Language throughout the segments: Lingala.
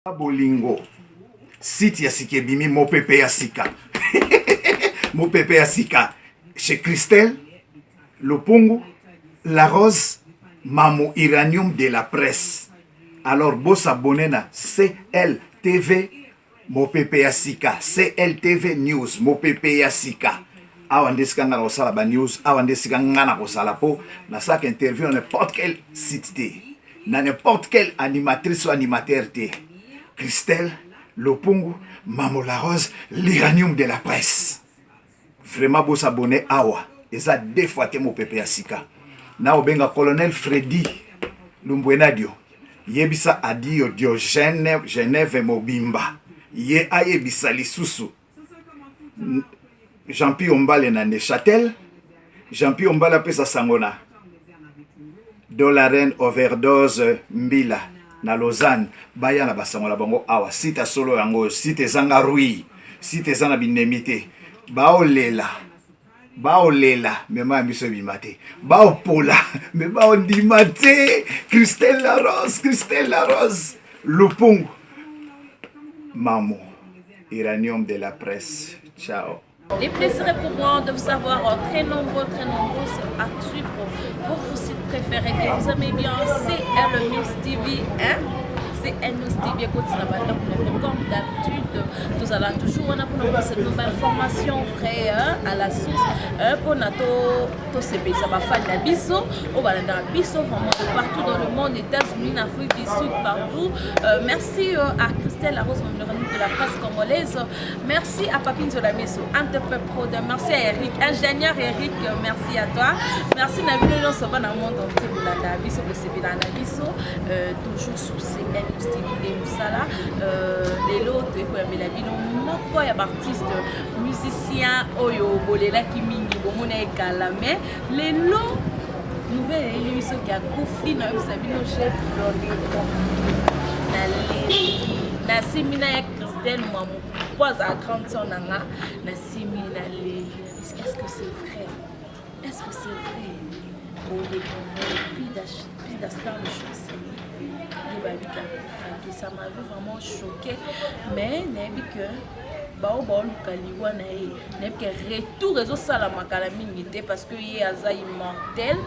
Bolingo site ya Sikebimi mopepe ya sika mopepe ya sika chez Christelle Lopungu La Rose Mamo Iranium de la presse. Alors boss abonné na CLTV mopepe ya sika, CLTV News mopepe ya sika. Awa ndesika ngana kosala ba news, awa ndesika ngana kosala po na sak interview na n'importe quel site te, na n'importe quelle animatrice ou animateur te. Christelle Lopungu Mamo La Rose l'Iranium de la presse. Vraiment beau s'abonner awa. Et ça deux fois te mo pepe ya sika. Na obenga colonel Freddy Lumbwenadio. Yebisa adio Diogène Genève Mobimba. Ye ayebisa lisusu. Jean-Pierre Ombale na Neuchâtel. Jean-Pierre Ombale pesa sangona. Dans la reine overdose Mbila. Na Lausanne, baya na basangola bango awa site solo yango, site zanga rui, site zana binemite. Baolela, mema miso bimate. Baopola, me baondimate. Christelle La Rose, Lopungu Mamo, Iranium de la presse. Ciao. Les plaisirs pour moi de vous savoir très nombreux à suivre votre site préféré que vous aimez bien, c'est News TV, hein? C'est News TV, comme d'habitude, nous allons toujours avoir cette nouvelle information vraie à la source pour notre CP, ça va faire de biso, on va dans biso vraiment partout dans le monde, États-Unis, Afrique du Sud, partout. Merci à Christelle La Rose, de la presse congolaise. Merci à Papine Zolamiso, Antepep Pro, merci à Eric, ingénieur Eric, merci à toi. Merci Nabilo, on se voit dans le monde entier, toujours sur CN TV Moussala. Les lots de Melabino, moi, il y a artistes, musiciens, Oyo, Bolela, Kimingi, Bomona et Kalame. Les lots, nouvelle émission qui a confié dans le Sabino chef, na simina ya Christelle Mamou pas à 30 ans na simina les est-ce que c'est vrai on découvre plus d'astar de choses ça m'avait vraiment choqué mais n'aimé que bao lukaliwa na n'aimé que retour réseau salamaka la mingi parce que il aza immortel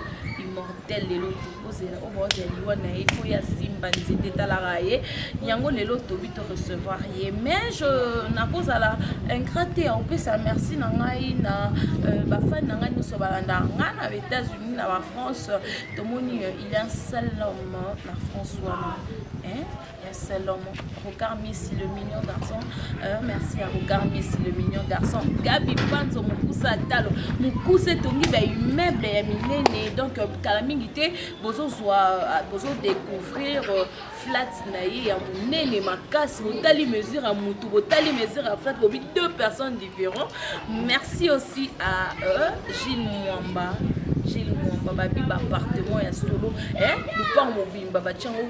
lelo tozela obozeliwa na ye ko ya simba nzete talaka ye yango lelo tobi to recevoir ye mais je nakozala ingrate en plus merci na ngai na bafan na ngai nyonso balanda nga na États-Unis na France tomoni il y a un seul homme na France wana hein un seul homme Regard Messi le mignon garçon merci à Regard Messi le mignon garçon Gabi Panzo Mukusa Talo Mukuse tongi ba immeuble ya minene donc kalamingi te bozo découvrir flat naïe ya munene makasi botali mesure à mutu botali mesure à flat bobi deux personnes différentes. Merci aussi à Gilles Mwamba babi ba appartement ya solo lupa mobimba ba tiango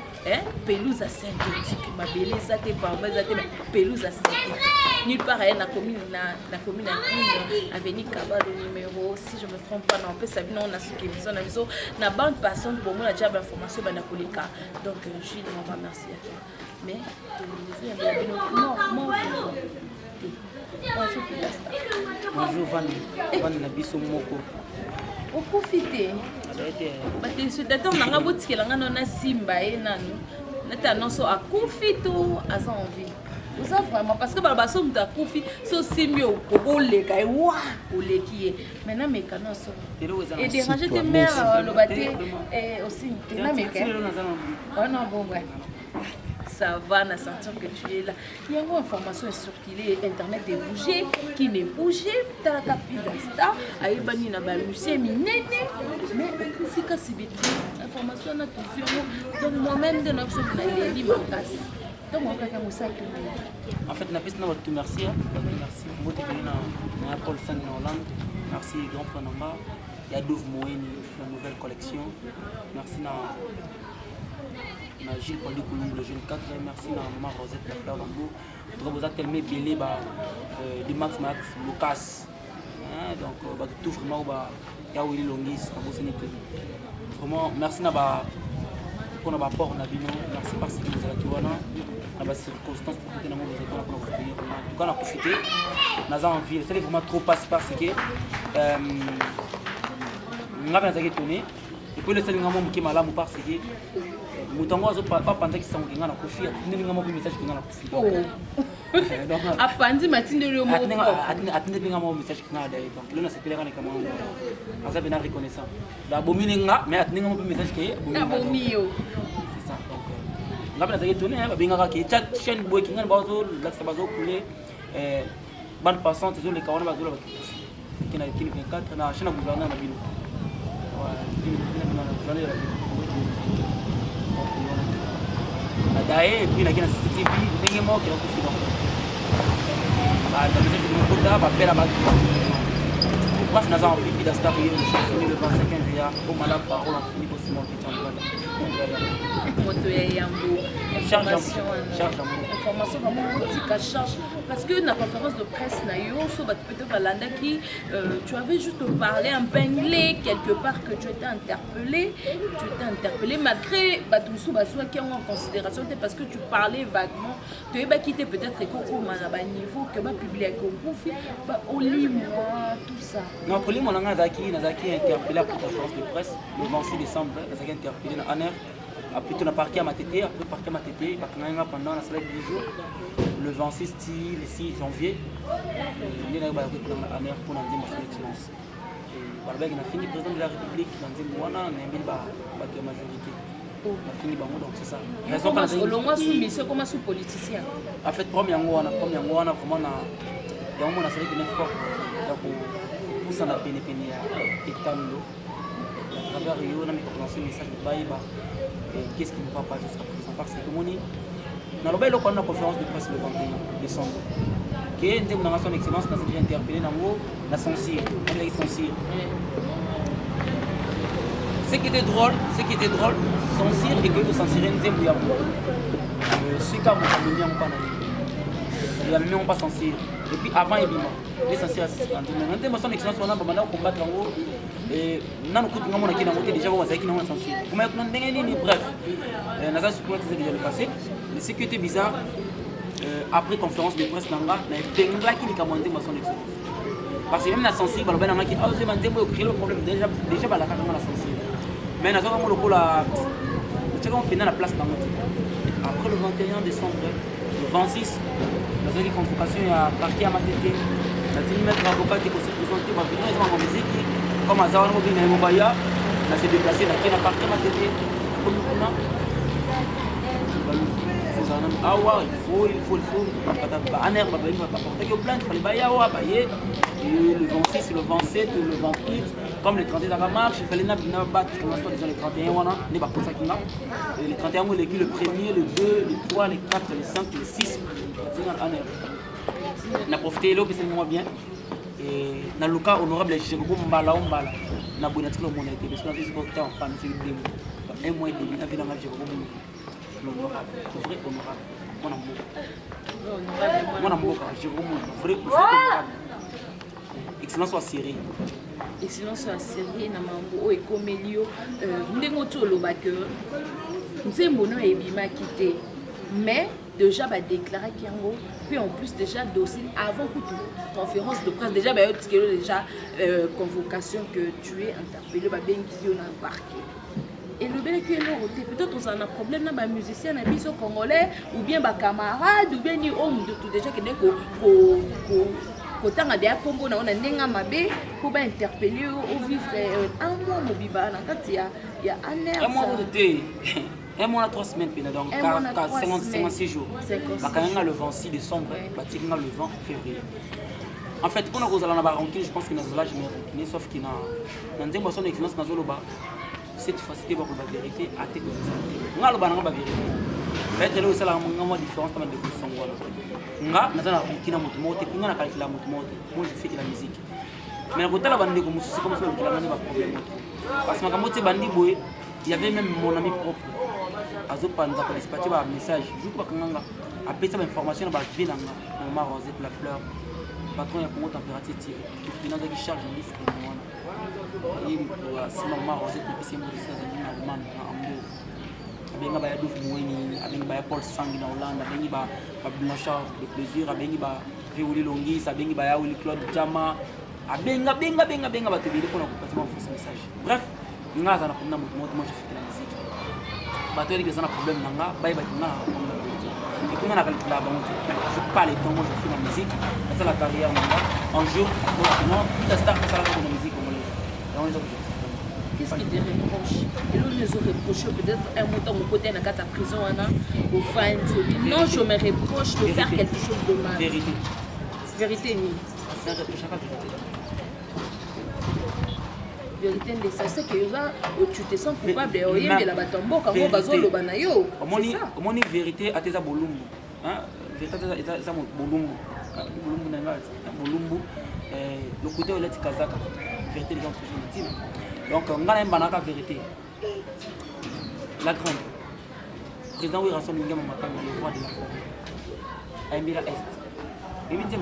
pelouse synthétique ba beleza te par beleza te pelouse synthétique nulle part na commune na commune avenue Kabalo numéro si je me trompe pas non peut sabino on a ce qui besoin na bande personne pour moi la job information ba na koleka donc Gilles on va merci à toi mais bonjour Van na biso moko okufite bate sudateur nanga botikela nga na simba e nanu nata annonce akufi to aza envie ça vraiment parce que baso muta akufi so simio okoleka e wa oleki maintenant mekano so et déranger tes mères le baté et aussi na meka oh non bon ouais ça va na sentir que tu es là. Il y a une information circulée, internet est bougé, qui n'est bougé, t'as la capille d'Asta, aïbani na balucé minene, mais aussi que c'est vite. Information na toujours, donc moi-même de notre chose na les ma casse. Donc on va faire ça que en fait na piste na votre merci, merci beaucoup na Paul Sang en Hollande, merci grand frère Namba, il y a Dove Moeni, la nouvelle collection, merci na Gilles Pondikou, le jeune 4, merci à Maman Rosette, la fleur d'Ambo. Vous avez tellement belé de Max Lucas. Donc, tout vraiment, il y a Willy Longis, vraiment, merci à pour nos rapports, merci parce que nous avons dans les circonstances pour que nous avons besoin de profiter. En tout cas, on a profité. Nous avons envie. C'est vraiment trop passé parce que nous avons été étonnés. Et puis, le seul qui est malade parce que nous avons pas pensé qu'ils sont en profit. Nous avons un message qui est en profit. Apandi matinde le mot. Atende pinga mo message qui na dai donc le na sepelera ne kama asa bena reconnaissant da bominenga mais atende mo message qui bomio c'est ça donc ngabena za ketone ba binga ka ki chat chaîne boy ki ngana bazo la bazo couler bande passante zo le kawana bazo la ki na 24 na chaîne gouvernement na bino dae puis na kina CCTV ndenge mo ki na kufika bref, nous avons envie d'Astar le 25 juillet au malade parole en Philippe aussi mon petit information vraiment à charge parce que dans la conférence de presse peut-être qui tu avais juste parlé un pinglé quelque part que tu étais interpellé malgré qui ont en considération parce que tu parlais vaguement tu es quitté peut-être au niveau que va publier au lit tout ça non pour lui mon Nazaki interpellé pour la conférence de presse le 26 décembre Nazaki interpellé dans Aner après on a parqué à Matete pendant la salle de 10 jours le 26 le 6 janvier il y a Aner pour la excellence Barbeg a fini président de la République dans une mois la majorité on a fini donc c'est ça raison comment sous politicien en fait premier mois comment on a fait une effort pour ça na peine étalo à travers Rio on a lancé un message de Baïba qu'est-ce qui ne va pas jusqu'à présent parce que moni na loba ile kwa conférence de presse le 21 décembre que ndem na son excellence na déjà interpellé nango na censure on a censure ce qui était drôle censure et que nous censurer ndem ya ce cas mon famille on pas na il y a même pas censure et puis avant Ebima les censurés assistent ndem son excellence on a pas maintenant combattre nango et nan ko tunga mona kina moté déjà on va kina on censure comment on ndenge nini bref naza support c'est déjà le passé mais ce qui était bizarre après conférence de presse nanga na tengla ki likamande ma son excellence parce que même la censure baloba nanga ki ose mandembo créer le problème déjà bala ka la censure mais naza ko lo kola c'est comme pendant la place dans après le 21 décembre le 26 naza ki convocation ya parquet à Matete na tini mettre avocat qui se présenter ba venir en musique comme Azawa no bien na Mobaya na se déplacer na kina parquet Matete comme kuna il faut Aner va porter que plainte fallait bailler le 26 le 27 le 28 comme le 31 ça marche il fallait na battre comment soit déjà le 31 wana ne ba pour ça qui et le 31 on l'équipe le premier le 2 le 3 le 4 le 5 le 6 Aner na profité là que c'est moi bien et na luka honorable Jérôme Mbala na bonatiklo mon été parce que na Facebook en femme c'est le un mois et demi na vina Jérôme l'honorable vrai honorable mon amour Jérôme vrai honorable excellence soit série excellence soit série na mambo et comelio ndengo tolo ba que nzembo no ebima quitté mais déjà va déclarer qu'il y a puis en plus déjà dossier avant que toute conférence de presse déjà déjà convocation que tu es interpellé par bien qui on a embarqué et le bien que peut-être on a un problème dans les musiciens na biso congolais ou bien ba camarades ou bien ni homme de tout déjà que dès kotanga dia kombo na ona ndenga mabe ko ba interpeller au vivre un mois mobiba na kati ya Aner un mois un mois à 3 semaines, donc 56 jours. Le 26 décembre, le 20 février. En fait, pour nous, je pense que nous avons jamais sauf qu'il y a une son excellence dans le bas. Cette fois-ci, c'est la vérité à tes côtés. Nous avons la vérité. Peut-être que c'est la différence de position. Nous avons la moi, je fais de la musique. Mais quand la bande c'est comme ça que la bande va problème. Parce que il y avait même mon ami propre. Azopanza pour dispatcher un message. Je crois que après ça, information va vie dans ma rosée pour la fleur. Patron, il y a pour température tirée. Il y a qui charge un risque. Et sinon, ma rosée, c'est pour ça que abenga ba Adolphe Moueni, abenga ba Paul Sangi na Hollande, abenga ba Blanchard de plaisir, abenga ba Véouli Longis, abenga ba Yaouli Claude Jama, abenga ba tubili pour complètement faire ce message. Bref, nga za na kunda moi je fais la musique. Ba to les problème nanga, ba nga et puis on a calculé je parle de moi je fais la musique, c'est la carrière nanga. Un jour, non, la star ça la musique congolaise. Qu'est-ce qui te reproche? Et l'on nous reproche peut-être un montant au côté de la prison, au fan. Non, je me reproche de faire quelque chose de mal. Vérité. Vérité, ni. C'est un reproche à vérité. Vérité, c'est que tu te sens coupable de la batombo quand on va sur le banayo. Comment on dit vérité à tes abolumbu? Vérité à tes abolumbu. Bolumbu. Le côté où il est kazaka. Vérité, les gens toujours intimes. Donc, on a une banaka vérité. La grande. Le président Ouirasson Lingam Makan, le roi de la forêt. Aïmbira Est. Et bien, c'est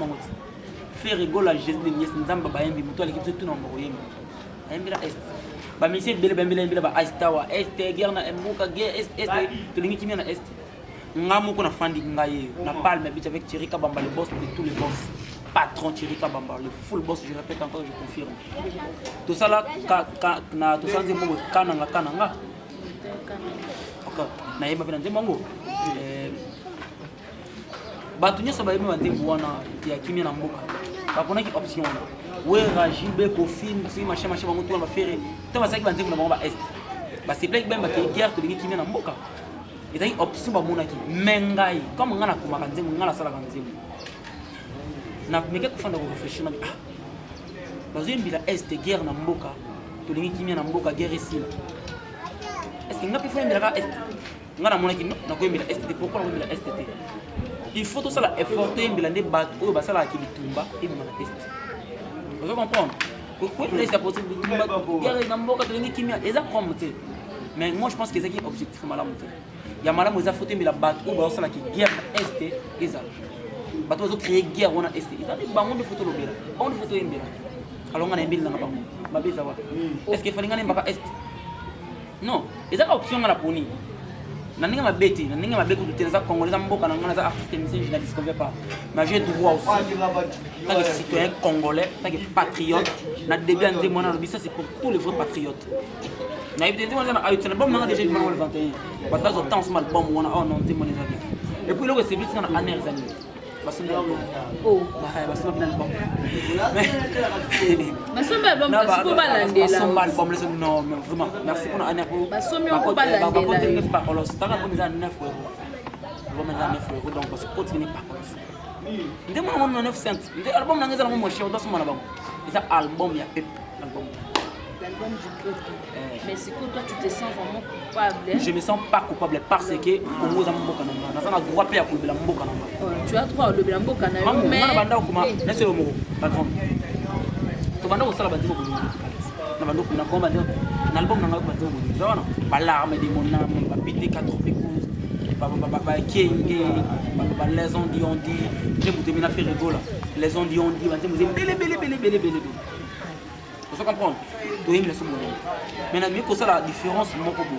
faire rigoler la geste de Nies Nzamba Bayembi, Moutou à l'équipe de tout le monde. Aïmbira Est. Bah, monsieur Bele Bembele, bah, Aistawa, Est, Guerna, Mouka, Est, tout le monde qui vient à Est. Ngamu qu'on a fandi Ngaye, na palme, avec Thierry Kabamba, le boss de tous les boss. Patron Thierry Kabamba, le full boss, je répète encore, je confirme. Tout ça là, tout ça, c'est mon kananga. Ok, naïe ma bien mango. Batunya ça va aimer manter buana, qui a kimi na mboka. Ba kona ki option là. Ouais, Rajibe, Kofim, si machin bango tout va faire. Toi va ça qui manter na bango ba est. Ba c'est plein ben ba qui guerre to kimi na mboka. Et ça option ba mona ki mengai. Comme ngana kuma kanzemu ngana sala kanzemu. Na meka kufanda ko réfléchir na bazembila est guerre na mboka to lingi kimia na mboka guerre ici est-ce que ngapi fo mbila est ngana mona ki na ko mbila est pourquoi ko mbila est il faut tout ça la effort mbila ne bat o ba sala ki bitumba et mbila est vous comprendre pourquoi il est possible bitumba guerre na mboka to lingi kimia eza promoté mais moi je pense que c'est qui objectif malamu il y a malamu za foto mbila bat o ba sala ki guerre est eza bato bazo créer guerre wana est ils avaient bango de photo lobela on de photo yembela alors ngana yembela na bango mabeza wa est-ce que fali ngana mbaka est non eza ka option ngana poni na ninga mabeti na ninga mabeko de tenza congolais mboka na ngana za artiste musicien journaliste qu'on veut pas mais j'ai droit aussi tant que citoyen congolais tant que patriote na début en témoin na ça c'est pour tous les vrais patriotes na ibité moi na ayutana album na déjà le 21 bato zo temps mal album wana oh non témoin les amis et puis le c'est vite na année les amis. Oh, basoma bien album. Basoma album parce que balandela. Basoma album les non mais vraiment merci pour l'année pour. Basoma ko balandela. Ba continuer par colo. Staka comme ça 9 €. Album à 9 € donc parce que continuer par colo. Ndé mo 9 cents. Ndé album na ngeza na mo cher dans mon album. C'est album ya pep album. L'album du peuple. Mais c'est que toi tu te sens vraiment coupable. Je me sens pas coupable parce que on vous a mboka na na droit pe ya kolobela mboka na. Tu as droit de mboka na yo mais na banda kuma na selo mo patron. To banda ko sala banzimo ko. Na banda ko na komba na album na ngako banzimo ko. Zona balarme de mon âme, ba pété 4 pécous. Ba kenge, ba les on dit, j'ai bouté mina fait rigolo. Les on dit banzimo bele. Vous comprenez? Tu aimes les sons. Mais mais que ça la différence moko bo.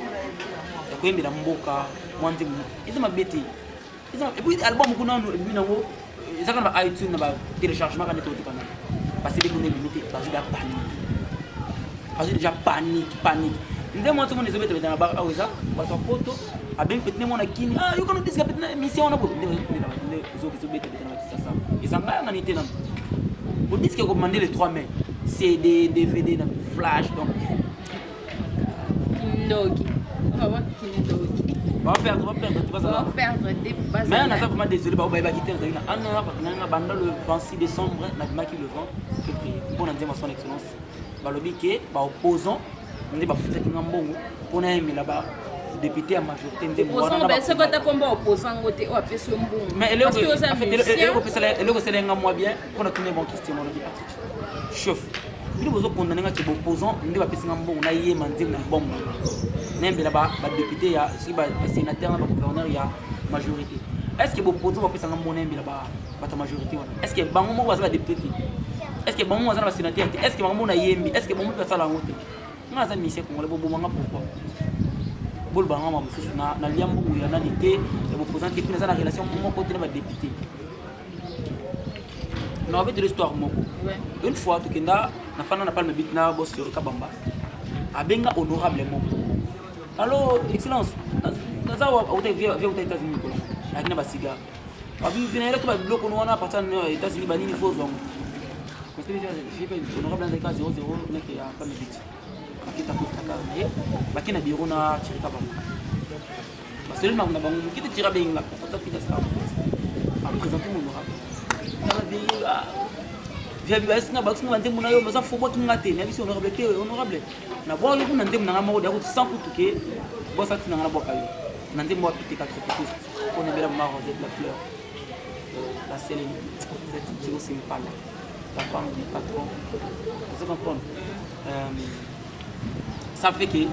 Tu aimes la mboka, mwande mo. Ils ma bêté. Et puis album kuna no binango. Ils ça quand iTunes ba téléchargement quand tu kana. Parce que les bonnes limité, parce que la panique. Parce que déjà panique. Ndé moi tout le monde les dans la barre ah ça, ba to photo, a bien peut-être mon akini. Ah, you can this ka peut-être mission na bo. Les autres qui bêté dans ça. Ils en ont en été nan. Vous dites que commander les 3 mai. CD, DVD, flash, donc. Kindogi. On va voir Kindogi. On va perdre, tu vas savoir. On va perdre des bases. Mais on a ça vraiment désolé, on va quitter. On a le 26 décembre, on a qui le 20 février. Pour nous dire son excellence. Balobi qui est opposant, on dit bah foutre qui ngambongo. Pour nous aimer là-bas. Député à majorité opposant ben c'est quoi ta combat opposant côté ou après ce bon mais elle est c'est un mois bien pour nous tourner bon question on dit chef il faut condamner ngati opposant ndi ba pesa ngambongo na yé manzi na bombe nembe là-bas ba député ya si ba sénateur ba gouverneur ya majorité est-ce que opposant ba pesa ngambongo nembe là-bas ba ta majorité est-ce que bango mo ba député est-ce que bango ba sénateur est-ce que bango na yembi est-ce que bango peut ça la honte ngaza mission congolais bo bomanga pourquoi bol banga mosusu na liambo ya na lité et opposant et puis na relation mon côté na député na avec de l'histoire moko une fois to kenda na fana na palme bit na boss sur kabamba abenga honorable moko allo excellence naza wa via aux États-Unis ko akina basiga abi vinaire to ba bloko no wana partant aux États-Unis banini faut donc parce que je fais honorable dans cas 00 nek ya palme bit akita ko takana bakina biro na chirika bamba basel ma na bango kita tira benga ko pita sta a présenter mon honorable via basi na bakisi ngante muna yo maza fo boki ngate na biso honorable te honorable na bo yo kuna ndem na ngamo da ko sans kutuke bo sa tina ngana boka yo na ndem mo apite 4 coups on est bien marre de la fleur la Céline cette qui aussi me parle la femme du patron vous comprenez ça fait que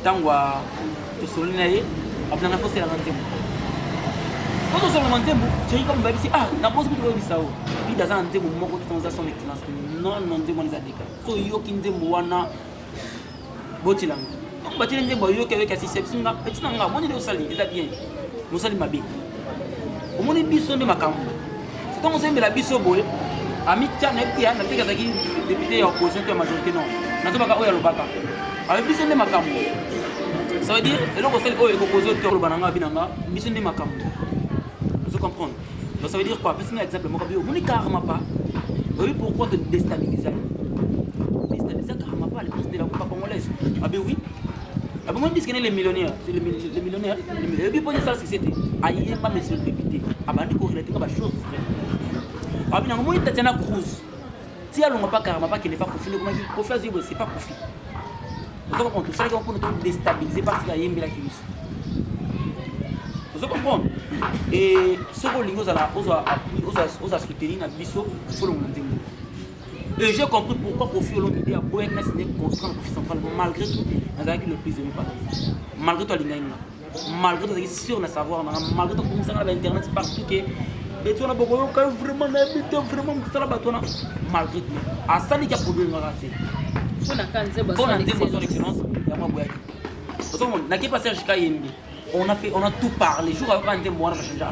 tangwa to solinaye abna fo c'est la ngante quand on se demande j'ai comme baby ah na pose que tu veux ça puis dans un ndemo moko qui son excellence non ndemo les adika so yo ki ndemo wana botilanga donc batile ndemo yo ke avec assistance nga petit nga moni le sali ça bien nous sali mabe au moni biso de makambo c'est comme on s'aime la biso boy ami tia na pia na pika zaki député ya opposition de majorité non na zo baka oya lobaka avec biso de makambo ça veut dire et donc on sali oya opposition de bananga binanga biso de makambo comprendre. Donc ça veut dire quoi? Parce que exemple, moi, on est carrément pas. Oui, pourquoi te déstabiliser? Déstabiliser carrément pas les postes de la Coupe congolaise. Ah ben oui. Ah ben moi, je dis que les millionnaires, c'est les millionnaires. Et puis pour ça, c'était. Ah, il n'y a pas monsieur le député. Ah ben, on est pas chose. Ah ben, moi, Tatiana Cruz. Si elle n'a pas carrément pas qu'elle n'est pas profil, comment dire? Profil, c'est pas profil. Vous comprenez? Tout ça, on peut nous déstabiliser parce qu'il y a une mille qui vous comprenez? Et ce que les gens ont soutenu dans biso faut le monter. Et j'ai compris pourquoi Kofi Olomide a beau être signé contrat de Kofi Central malgré tout on a le plus de pas malgré tout malgré tout sûr de savoir malgré tout comme ça sur internet partout que et tu as beaucoup vraiment n'habite vraiment ça là batona malgré tout à ça il y a problème raté on a quand c'est bon son excellence il y a moi boya donc n'a qui passé jusqu'à Yembi on a tout parlé jour avec un témoin va changer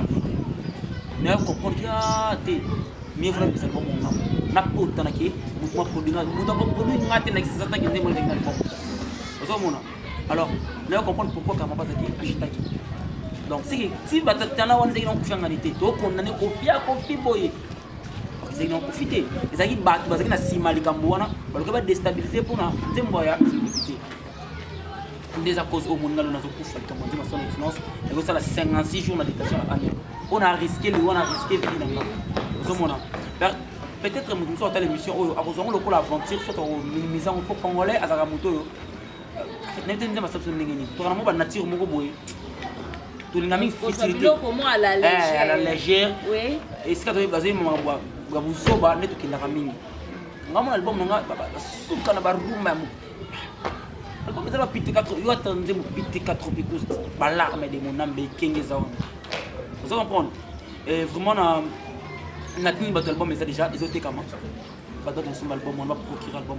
mais on comprend que mieux vrai que c'est bon mon na puta na qui moi produit ngate na kisasa tangi ndemo ndenge na bon on alors là on comprend pourquoi quand on passe aquí acheter donc si batatana wana zeki na kufanganité to condamner Kofi boy zeki na profiter ezaki batu bazaki na sima likambo wana baloka ba déstabiliser pour na ndemo ya député des causes au monde dans notre couche comme on dit son excellence et ça la 56 jours d'habitation on a risqué vie dans peut-être nous sommes à l'émission avons le coup l'aventure soit minimisant au congolais à Zagamoto n'était pas ça sur n'engagé tout vraiment pas nature moko boy tout l'ami facilité à la légère oui et ce que tu basé mon gabusoba neto kinda mingi ngamo album nga suka na baruma album ça va piter 4 yo attendez mo piter 4 picos ba larme de mon âme kenge za vous comprenez et vraiment na tini ba album ça déjà ils ont été comment ba d'autres son album on va procurer album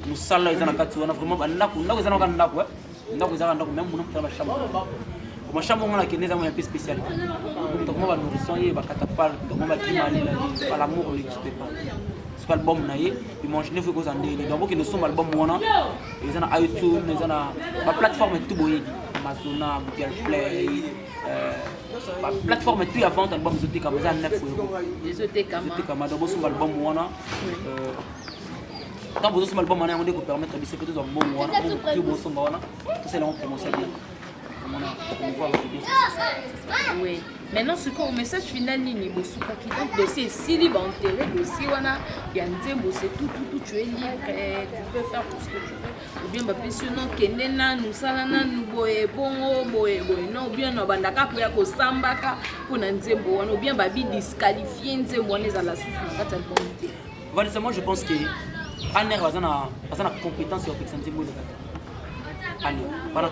nous sala ils en a kati on a vraiment ba ndako za na ndako ndako za ndako même mon âme ba chambre ma chambre on a keneza mo un peu spécial donc moi ba nourrisson et ba katafal donc moi ba timali la l'amour le respect pas ce album na ye il mange 9 choses en délire donc nous sommes album wana ils en a iTunes ils en a ba plateforme tout boyé Amazon Google Play ba plateforme tout avant album zoté comme ça 9 euros zoté comme donc sommes album wana quand vous sommes album wana on peut permettre de se faire tout un bon wana tout bon sommes wana tout c'est là on commence bien. Oui. Maintenant, ce qu'on message final ni bosuka qui donc dossier si libre enterré dossier wana ya nzembo c'est tout tu es libre tu peux faire tout ce que tu veux ou bien ba pensionnaire kenena nous salana nous boye bongo boye non ou bien no bandaka pour ya ko sambaka pour na nzembo wana ou bien ba bi disqualifier nzembo wana za la source na kata bonté. Voilà, moi je pense que aner bazana compétence sur nzembo le kata. Allez,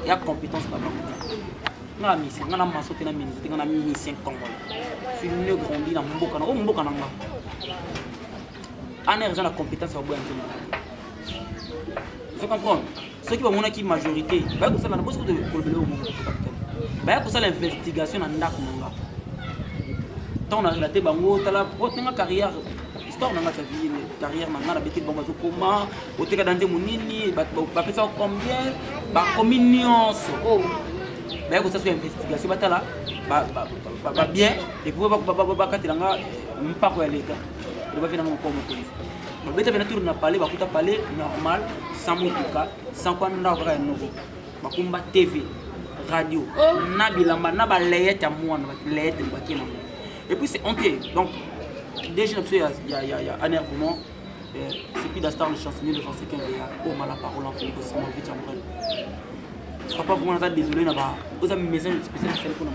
il y a compétence là-bas. On a mis, on a massé, on a mis 5 Congolais. Je suis né grandi dans Mboka, on Mboka nanga. On a la compétence sur Boyan. Vous comprenez? Ceux qui vont qui majorité, bah que ça la bosse que de problème au monde. Bah que ça l'investigation en ndak nanga. Tant on a relaté bango tala potnga carrière histoire nanga ta vie carrière nanga na beti bango zokoma oteka danze munini ba pesa combien ba communion oh bah que ça soit investigation batala ba bien et puis ba katilanga mpako ya leta ba vina ngo comme police ba beta vina tour na parler ba kuta parler normal sans mutuka sans quoi nda ka novo ba kumba TV radio na bilamba na ba layet ya mwana ba layet ba kina et puis c'est honteux donc déjà il y a un énervement c'est puis d'Astar le chansonnier le français qui a au mal la parole en fait aussi mon vite amoureux je pas vraiment ça désolé na ba aux amis message spécial c'est pour nous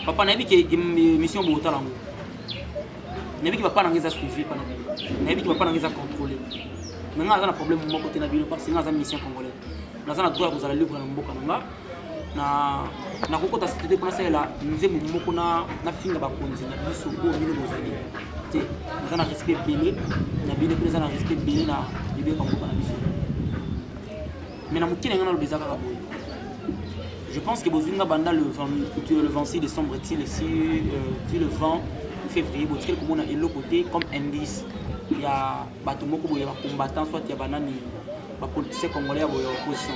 papa na biki mission bo talango na biki papa na ngeza suivi pana na biki papa na ngeza contrôler nanga za na problème mo côté na bino parce que nanga za mission congolaise na za na droit kuzala libre na mboka nanga na kokota cité pour na sala nzembo moko na finga ba konzi na biso ko bino bozali te na na respect belé na bino pesa na respect belé na libe ka mboka na biso mais na mukina ngana lo bezaka ka boy. Je pense que Bozinga Banda le 26 décembre est ici, le 20 février, Botkele comme on a l'autre côté comme indice. Il y a Batumoko, il y a des combattants, soit il y a Banani, des politiciens congolais, il y a l'opposition.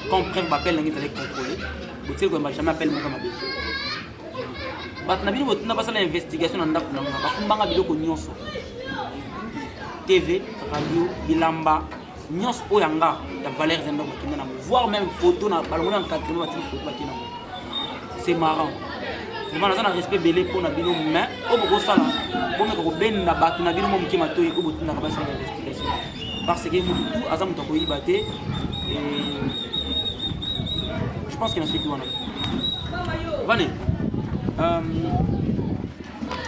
Quand on prend l'appel, on va contrôler. Botkele ne va jamais appeler mon camarade. Batnabi, on a passé l'investigation dans le TV, radio, Bilamba. Nyos oyanga ya valeur zenda bakina voir même photo na balongona en 80 photo bakina c'est marrant je pense na respect belé pour na bino mais au boko sala bon me ko ben na batu na bino mo mkima toyi ko botina ka basa investigation parce que tout azam to ko yibate et je pense qu'il y a ce qui wana vane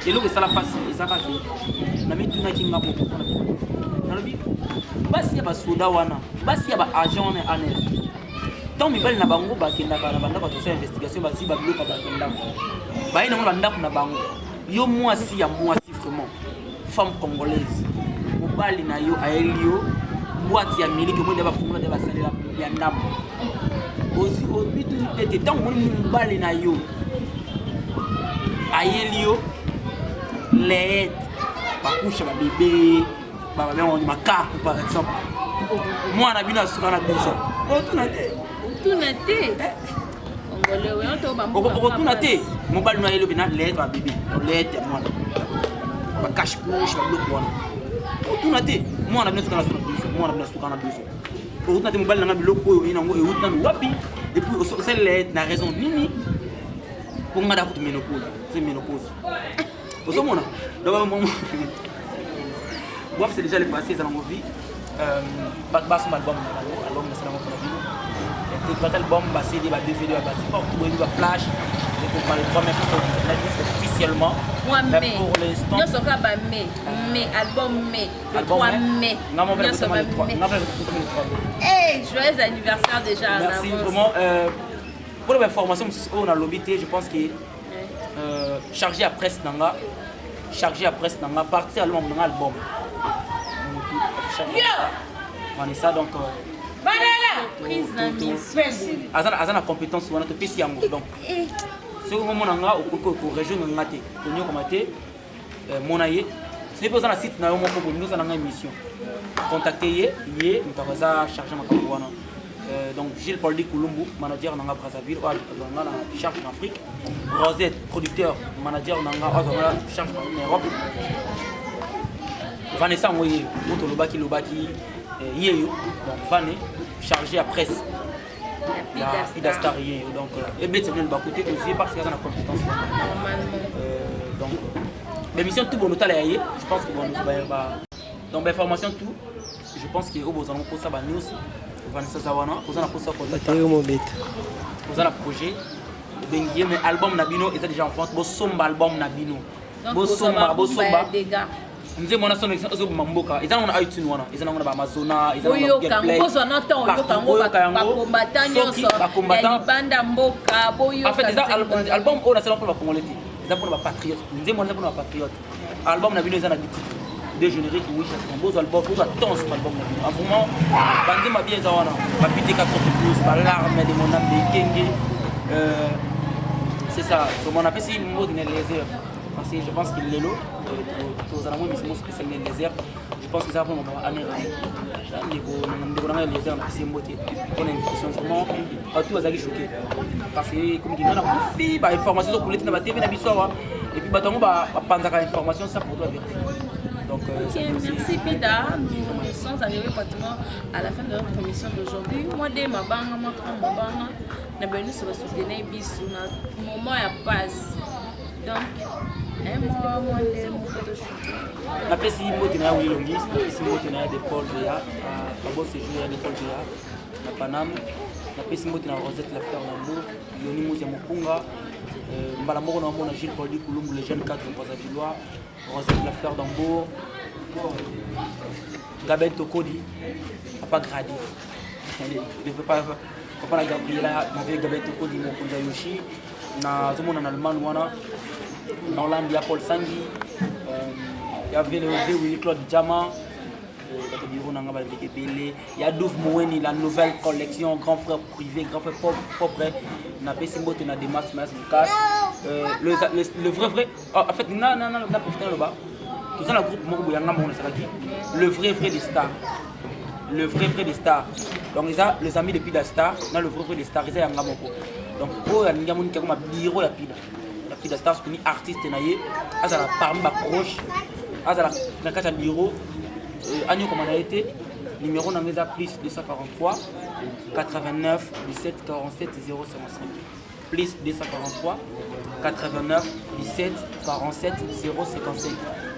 et lo que ça la passe ezaka ki na mituna kinga boko na lobi basi ya basoda wana basi ya ba agent wana anel tant mibali na bango bakendaka na banda ko to investigation basi ba bloka bakenda bayi na banda na bango yo mwasi ya mwasi vraiment femme congolaise mobali na yo aelio boîte ya miliki mo de ba fungula de ba salela ya ndam aussi au bitu tete tant mobali na yo aelio let bakusha ba bébé baba on dit macaque par exemple moi na bino suka na biso o tunate ongole we on to bambo o tunate mobali no yelo bina lettre ba bibi lettre moi ba cache couche ba bloc wana o tunate moi na bino suka na biso moi na bino suka na biso o tunate mobali na biloko oyo ina ngo e utna wapi et puis o c'est lettre na raison nini pour ngada ko menopause c'est menopause o so mona donc moi c'est déjà le passé dans ma vie. Bas son album, album de Salamo Konabino. Intégral album, c'est des DVD, c'est pas tout le flash. Je peux parler de toi-même officiellement. Mais pour l'instant. Nous sommes pas mais album mais. Hey, joyeux anniversaire déjà. Merci vraiment. Pour l'information, on a l'obité, je pense que chargé à presse nanga, partie album dans album. Vanessa donc prise d'ambition azana compétence wana to pesi yango donc ce moment nanga ko région ngate ko nyoko mate monaye c'est pas na site na yo moko nous na nga émission contacter ye mutabaza charger makambo wana donc Gilles Paul Di Kulumbu manager nanga Brazzaville ou nanga na charge en Afrique Rosette producteur manager nanga charge en Europe Vanessa Ngoye, moto lobaki yeyo donc Vané chargé à presse la Fidastar yeyo donc et bien c'est bien de côté aussi parce qu'il y a la compétence donc l'émission tout bon total je pense que bon donc information tout je pense que au besoin pour ça news Vanessa Zawana vous en pour ça vous en projet bengier mais album nabino est déjà en vente bo somba album nabino bo somba Nze mona son exo mamboka ezana na iTunes wana ezana na ba Amazona ezana na Google Play bozo na temps yo kango ba combattant nyonso banda mboka boyo en fait déjà album on a seulement pour la congolais eza mpona bapatriote nzembo eza mpona bapatriote album na bino eza na bititre de générique oui bozwa album bozwa tons album na bino vraiment banzembo bien eza wana bapiteka contre plus balarme de mon âme de kenge c'est ça comme on appelle ça mot de les heures parce que je pense que lelo tous à moi mais c'est spécial les heures je pense que ça va prendre année ndeko nanga les heures na c'est mbote pour invitation vraiment tout azali choqué parce que comme dit on a confi ba information sur collecte na ba TV na biso et puis batango ba panzaka information ça pour toi vérifier. Donc, merci Pida, nous sommes arrivés pratiquement à la fin de notre émission d'aujourd'hui. Moi, dès ma banga, moi, ma banga, nous avons sur le soutenir bis, on a moment à passe. Donc, moi, dès mon photo shoot. Après, si vous avez un Willongis, si vous avez des Paul Béa, à bon séjour, il y a des Paul Béa, à Paname. Après, si vous avez Rosette la fleur d'amour, Yoni Mousia Mopunga, Malamoro Namon, Gilles Pauli Koulumb, le jeune 4 Brazavillois. Rosette la fleur d'Ambour, Gabel Tokodi, Papa Gradi. Je ne veux pas la Gabriela, mais Gabel Tokodi, mon Kunja Yoshi. En Allemagne, en Hollande, il y a Paul Sangui, il y avait le Willy Claude Diamant, il y a Douf Moueni, la nouvelle collection, grand frère privé, grand frère propre. On a Pessimbo, on a des Max Lucas. Le vrai, en fait, non, profité là-bas. Tout ça, le groupe Mokobouyanga, le vrai des stars. Le vrai des stars. Donc, les amis depuis la star, dans le vrai des stars, ils ont Moko. Donc, il y a des gens qui ont bureau, il y a des stars, qui sont artistes, ils ont parmi ma proche, ils ont un bureau. Agneau comme on a été, numéro dans les applis 243 89 17 47 055. Plus 243 89 17 47 055.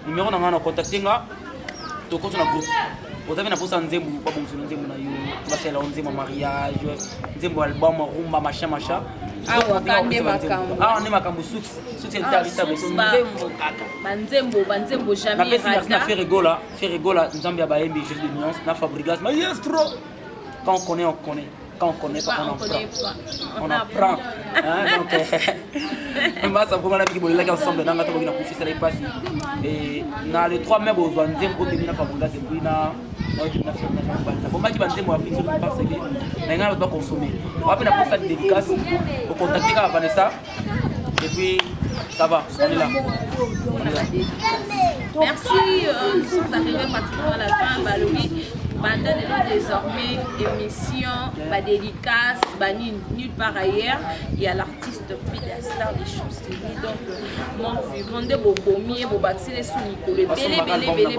Numéro dans le contacté là, tu comptes dans le groupe. Vous avez un peu de nzembo, pas bon sur nzembo na yo, c'est là nzembo mariage, nzembo album, rumba machin. Ah wakande makambo. Ah on est makambo succès intervista banzembo jamais raté. Na fait rigola, nzambe ya baembi juste de nuance, na Fabrigas, mais yes trop. Quand on connaît. Quand on connaît pas, on apprend. Donc, ça pour moi, on est ensemble dans la table qui a profité de passer. Et dans les 3 mai, on a un tempo qui est Fabrigas et puis na pour moi, qui va dire parce que les gens doivent consommer. On va faire ça de dédicace, on contacter Vanessa et puis ça va, on est là. Merci, nous sommes arrivés pratiquement à la fin. Maintenant, désormais, émission, dédicace, nulle part ailleurs, il y a l'artiste Pida Star des Champs-Élysées. Donc, mon vivant de Bobomier, Bobaxi, les sous-Nicolas,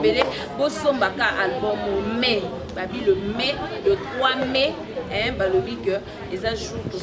Bélé, Bosombaka album au mai, le 3 mai, le big, les jours pour